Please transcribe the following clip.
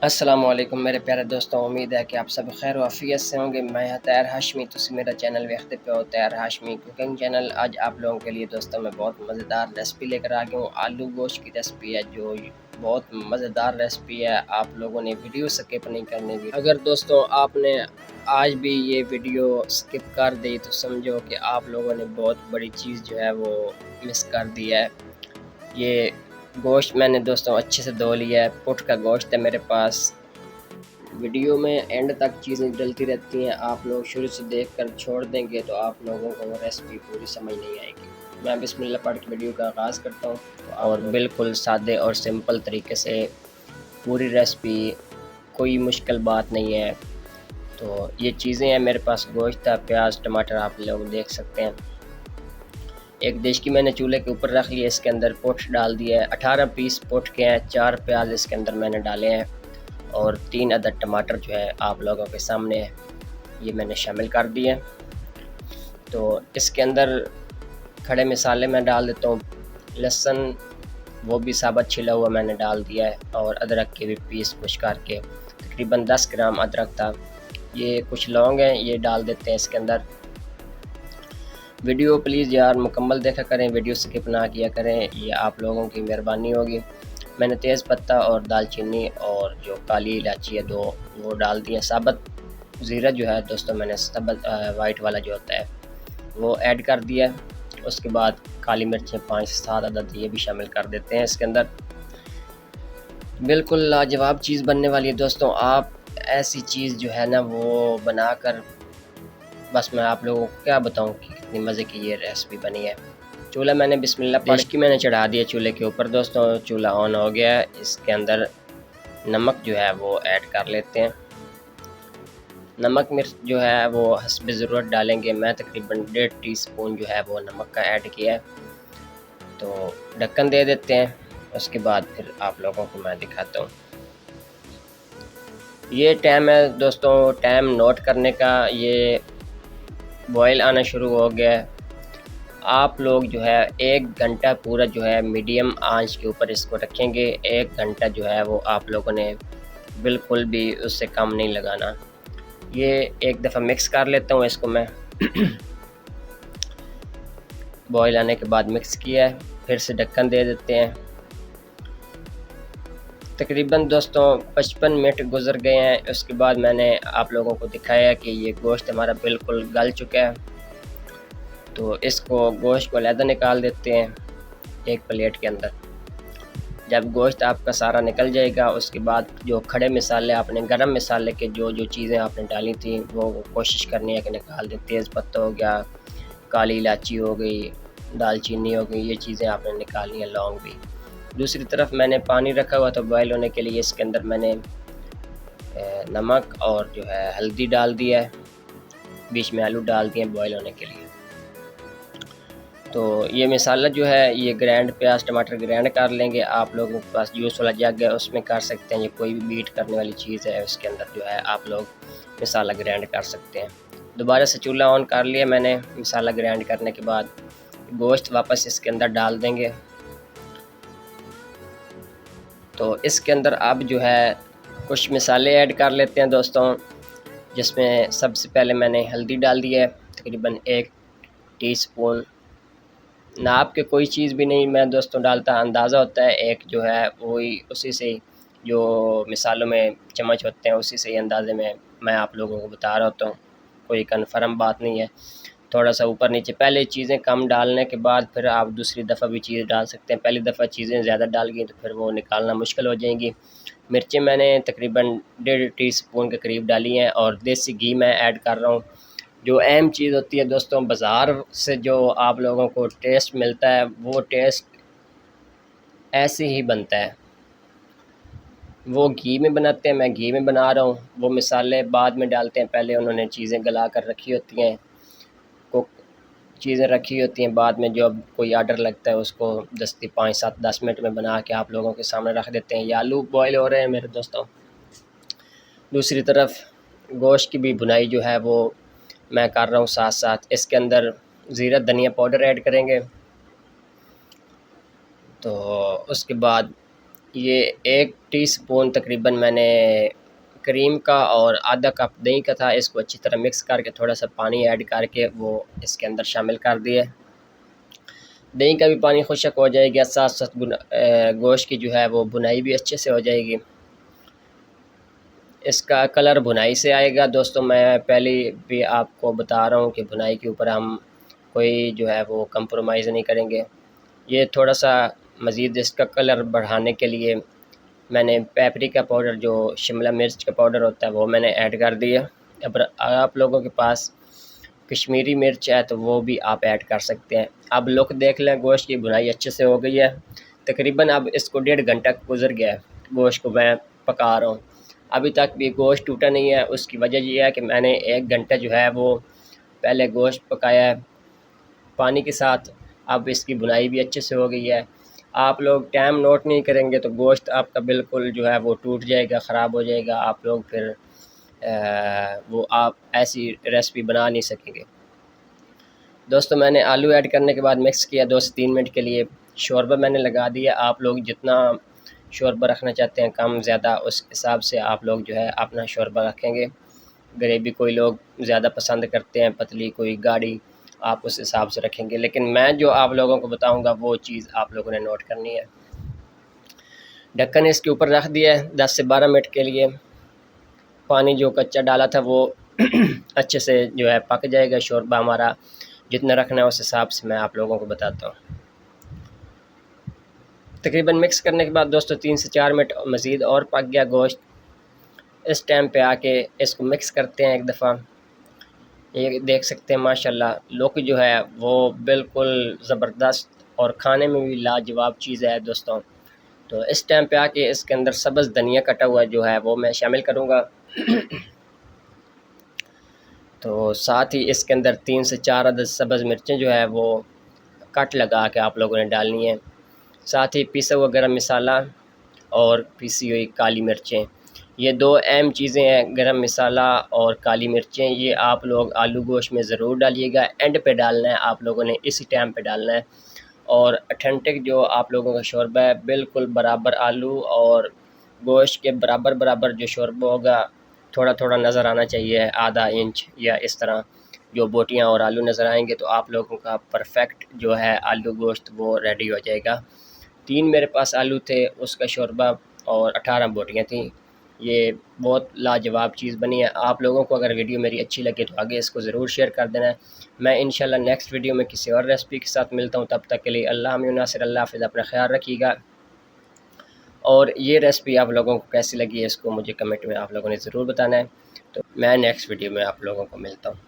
अस्सलामुअलैकुम मेरे प्यारे दोस्तों, उम्मीद है कि आप सब खैर वाफियत से होंगे। मैं तैयार हाशमी, तुसी मेरा चैनल वेखते पे हो तैयार हाशमी कुकिंग चैनल। आज आप लोगों के लिए दोस्तों मैं बहुत मज़ेदार रेसिपी लेकर आ गया हूँ। आलू गोश्त की रेसिपी है जो बहुत मज़ेदार रेसिपी है। आप लोगों ने वीडियो स्किप नहीं करनी। अगर दोस्तों आपने आज भी ये वीडियो स्किप कर दी तो समझो कि आप लोगों ने बहुत बड़ी चीज़ जो है वो मिस कर दी है। ये गोश्त मैंने दोस्तों अच्छे से धो लिया है, पुट का गोश्त है मेरे पास। वीडियो में एंड तक चीज़ें डलती रहती हैं, आप लोग शुरू से देखकर छोड़ देंगे तो आप लोगों को वो रेसिपी पूरी समझ नहीं आएगी। मैं बिस्मिल्लाह पढ़ के वीडियो का आगाज़ करता हूँ और बिल्कुल सादे और सिंपल तरीके से पूरी रेसिपी, कोई मुश्किल बात नहीं है। तो ये चीज़ें हैं मेरे पास, गोश्त है, प्याज टमाटर आप लोग देख सकते हैं। एक डिश की मैंने चूल्हे के ऊपर रख लिया, इसके अंदर पोट डाल दिया है। 18 पीस पोट के हैं, 4 प्याज इसके अंदर मैंने डाले हैं और 3 अदद टमाटर जो है आप लोगों के सामने है, ये मैंने शामिल कर दिए। तो इसके अंदर खड़े मसाले मैं डाल देता हूँ। लहसुन वो भी साबुत छिला हुआ मैंने डाल दिया है और अदरक के भी पीस कुछ करके, तकरीबन 10 ग्राम अदरक था। ये कुछ लौंग हैं, ये डाल देते हैं इसके अंदर। वीडियो प्लीज़ यार मुकम्मल देखा करें, वीडियो स्किप ना किया करें, ये आप लोगों की मेहरबानी होगी। मैंने तेज़ पत्ता और दालचीनी और जो काली इलायची है 2 वो डाल दिए। साबुत ज़ीरा जो है दोस्तों मैंने साबुत वाइट वाला जो होता है वो ऐड कर दिया। उसके बाद काली मिर्चें 5 से 7 अदद ये भी शामिल कर देते हैं इसके अंदर। बिल्कुल लाजवाब चीज़ बनने वाली है दोस्तों। आप ऐसी चीज़ जो है ना वो बनाकर, बस मैं आप लोगों को क्या बताऊँ कि कितनी मज़े की ये रेसिपी बनी है। चूल्हा मैंने बिस्मिल्लाह पढ़ के मैंने चढ़ा दिया चूल्हे के ऊपर दोस्तों। चूल्हा ऑन हो गया है, इसके अंदर नमक जो है वो ऐड कर लेते हैं। नमक मिर्च जो है वो हस्ब ज़रूरत डालेंगे। मैं तकरीबन 1.5 टीस्पून जो है वो नमक का ऐड किया है। तो ढक्कन दे देते हैं, उसके बाद फिर आप लोगों को मैं दिखाता हूँ। ये टाइम है दोस्तों, टाइम नोट करने का। ये बॉयल आना शुरू हो गया है। आप लोग जो है 1 घंटा पूरा जो है मीडियम आंच के ऊपर इसको रखेंगे। 1 घंटा जो है वो आप लोगों ने बिल्कुल भी उससे कम नहीं लगाना। ये एक दफ़ा मिक्स कर लेता हूँ इसको मैं। बॉयल आने के बाद मिक्स किया है, फिर से ढक्कन दे देते हैं। तकरीबन दोस्तों 55 मिनट गुजर गए हैं। उसके बाद मैंने आप लोगों को दिखाया कि ये गोश्त हमारा बिल्कुल गल चुका है। तो इसको गोश्त को अलहदा निकाल देते हैं एक प्लेट के अंदर। जब गोश्त आपका सारा निकल जाएगा उसके बाद जो खड़े मसाले आपने, गरम मसाले के जो जो चीज़ें आपने डाली थी वो कोशिश करनी है कि निकाल दें। तेज़ पत्ता हो गया, काली इलायची हो गई, दालचीनी हो गई, ये चीज़ें आपने निकालनी है, लौंग भी। दूसरी तरफ मैंने पानी रखा हुआ था बॉयल होने के लिए, इसके अंदर मैंने नमक और जो है हल्दी डाल दिया है। बीच में आलू डाल दिए बॉयल होने के लिए। तो ये मसाला जो है ये ग्राइंड, प्याज टमाटर ग्राइंड कर लेंगे। आप लोगों के पास जूस वाला जग है उसमें कर सकते हैं, ये कोई भी बीट करने वाली चीज़ है उसके अंदर जो है आप लोग मसाला ग्राइंड कर सकते हैं। दोबारा से चूल्हा ऑन कर लिया मैंने। मसाला ग्राइंड करने के बाद गोश्त वापस इसके अंदर डाल देंगे। तो इसके अंदर अब जो है कुछ मसाले ऐड कर लेते हैं दोस्तों, जिसमें सबसे पहले मैंने हल्दी डाल दी है, तकरीबन 1 टीस्पून। नाप के कोई चीज़ भी नहीं मैं दोस्तों डालता, अंदाज़ा होता है एक जो है वही, उसी से जो मिसालों में चम्मच होते हैं उसी से ही अंदाज़े में मैं आप लोगों को बता रहा होता हूँ। कोई कन्फर्म बात नहीं है। थोड़ा सा ऊपर नीचे, पहले चीज़ें कम डालने के बाद फिर आप दूसरी दफ़ा भी चीज़ डाल सकते हैं। पहली दफ़ा चीज़ें ज़्यादा डाल गई तो फिर वो निकालना मुश्किल हो जाएंगी। मिर्चें मैंने तकरीबन 1.5 टीस्पून के करीब डाली हैं और देसी घी मैं ऐड कर रहा हूँ। जो अहम चीज़ होती है दोस्तों, बाज़ार से जो आप लोगों को टेस्ट मिलता है वो टेस्ट ऐसे ही बनता है। वो घी में बनाते हैं, मैं घी में बना रहा हूँ। वो मसाले बाद में डालते हैं, पहले उन्होंने चीज़ें गला कर रखी होती हैं, कुक चीज़ें रखी होती हैं। बाद में जब कोई आर्डर लगता है उसको 5-7-10 मिनट में बना के आप लोगों के सामने रख देते हैं। ये आलू बॉयल हो रहे हैं मेरे दोस्तों। दूसरी तरफ गोश्त की भी भुनाई जो है वो मैं कर रहा हूँ साथ साथ। इसके अंदर ज़ीरा धनिया पाउडर ऐड करेंगे। तो उसके बाद ये 1 टीस्पून तकरीबन मैंने क्रीम का और आधा कप दही का था। इसको अच्छी तरह मिक्स करके थोड़ा सा पानी ऐड करके वो इसके अंदर शामिल कर दिए। दही का भी पानी खुशक हो जाएगा, साथ साथ गोश्त की जो है वो भुनाई भी अच्छे से हो जाएगी। इसका कलर भुनाई से आएगा दोस्तों। मैं पहले भी आपको बता रहा हूँ कि भुनाई के ऊपर हम कोई जो है वो कंप्रोमाइज़ नहीं करेंगे। ये थोड़ा सा मज़ीद इसका कलर बढ़ाने के लिए मैंने पेपरिका पाउडर, जो शिमला मिर्च का पाउडर होता है, वो मैंने ऐड कर दिया। अब आप लोगों के पास कश्मीरी मिर्च है तो वो भी आप ऐड कर सकते हैं। अब लुक देख लें, गोश्त की भुनाई अच्छे से हो गई है तकरीबन। अब इसको 1.5 घंटा गुजर गया है, गोश्त को मैं पका रहा हूँ, अभी तक भी गोश्त टूटा नहीं है। उसकी वजह ये है कि मैंने 1 घंटा जो है वो पहले गोश्त पकाया है पानी के साथ। अब इसकी भुनाई भी अच्छे से हो गई है। आप लोग टाइम नोट नहीं करेंगे तो गोश्त आपका बिल्कुल जो है वो टूट जाएगा, ख़राब हो जाएगा। आप लोग फिर वो आप ऐसी रेसिपी बना नहीं सकेंगे। दोस्तों मैंने आलू ऐड करने के बाद मिक्स किया 2 से 3 मिनट के लिए। शोरबा मैंने लगा दिया। आप लोग जितना शोरबा रखना चाहते हैं, कम ज़्यादा, उस हिसाब से आप लोग जो है अपना शोरबा रखेंगे। ग्रेवी कोई लोग ज़्यादा पसंद करते हैं, पतली कोई गाढ़ी, आप उस हिसाब से रखेंगे। लेकिन मैं जो आप लोगों को बताऊंगा वो चीज़ आप लोगों ने नोट करनी है। ढक्कन इसके ऊपर रख दिया है 10 से 12 मिनट के लिए। पानी जो कच्चा डाला था वो अच्छे से जो है पक जाएगा। शोरबा हमारा जितना रखना है उस हिसाब से मैं आप लोगों को बताता हूँ। तकरीबन मिक्स करने के बाद दोस्तों 3 से 4 मिनट मज़ीद और पक गया गोश्त। इस टाइम पे आके इसको मिक्स करते हैं एक दफ़ा। ये देख सकते हैं माशाल्लाह लुक जो है वो बिल्कुल ज़बरदस्त और खाने में भी लाजवाब चीज़ है दोस्तों। तो इस टाइम पे आके इसके अंदर सब्ज़ धनिया कटा हुआ जो है वो मैं शामिल करूँगा। तो साथ ही इसके अंदर 3 से 4 अदद सब्ज़ मिर्चें जो है वो कट लगा के आप लोगों ने डालनी है। साथ ही पिसा हुआ गरम मसाला और पिसी हुई काली मिर्चें, ये 2 अहम चीज़ें हैं, गरम मसाला और काली मिर्चें। ये आप लोग आलू गोश्त में ज़रूर डालिएगा, एंड पे डालना है आप लोगों ने, इसी टाइम पे डालना है। और ऑथेंटिक जो आप लोगों का शोरबा है बिल्कुल बराबर आलू और गोश्त के बराबर बराबर जो शोरबा होगा, थोड़ा थोड़ा नज़र आना चाहिए, आधा इंच या इस तरह जो बोटियाँ और आलू नज़र आएंगे तो आप लोगों का परफेक्ट जो है आलू गोश्त वो रेडी हो जाएगा। 3 मेरे पास आलू थे, उसका शोरबा, और 18 बोटियाँ थीं। ये बहुत लाजवाब चीज़ बनी है। आप लोगों को अगर वीडियो मेरी अच्छी लगे तो आगे इसको ज़रूर शेयर कर देना है। मैं इंशाल्लाह नेक्स्ट वीडियो में किसी और रेसिपी के साथ मिलता हूँ। तब तक के लिए अल्लाह नासिर, अल्लाह हाफ़िज़, अपना ख्याल रखिएगा। और ये रेसिपी आप लोगों को कैसी लगी है इसको मुझे कमेंट में आप लोगों ने ज़रूर बताना है। तो मैं नेक्स्ट वीडियो में आप लोगों को मिलता हूँ।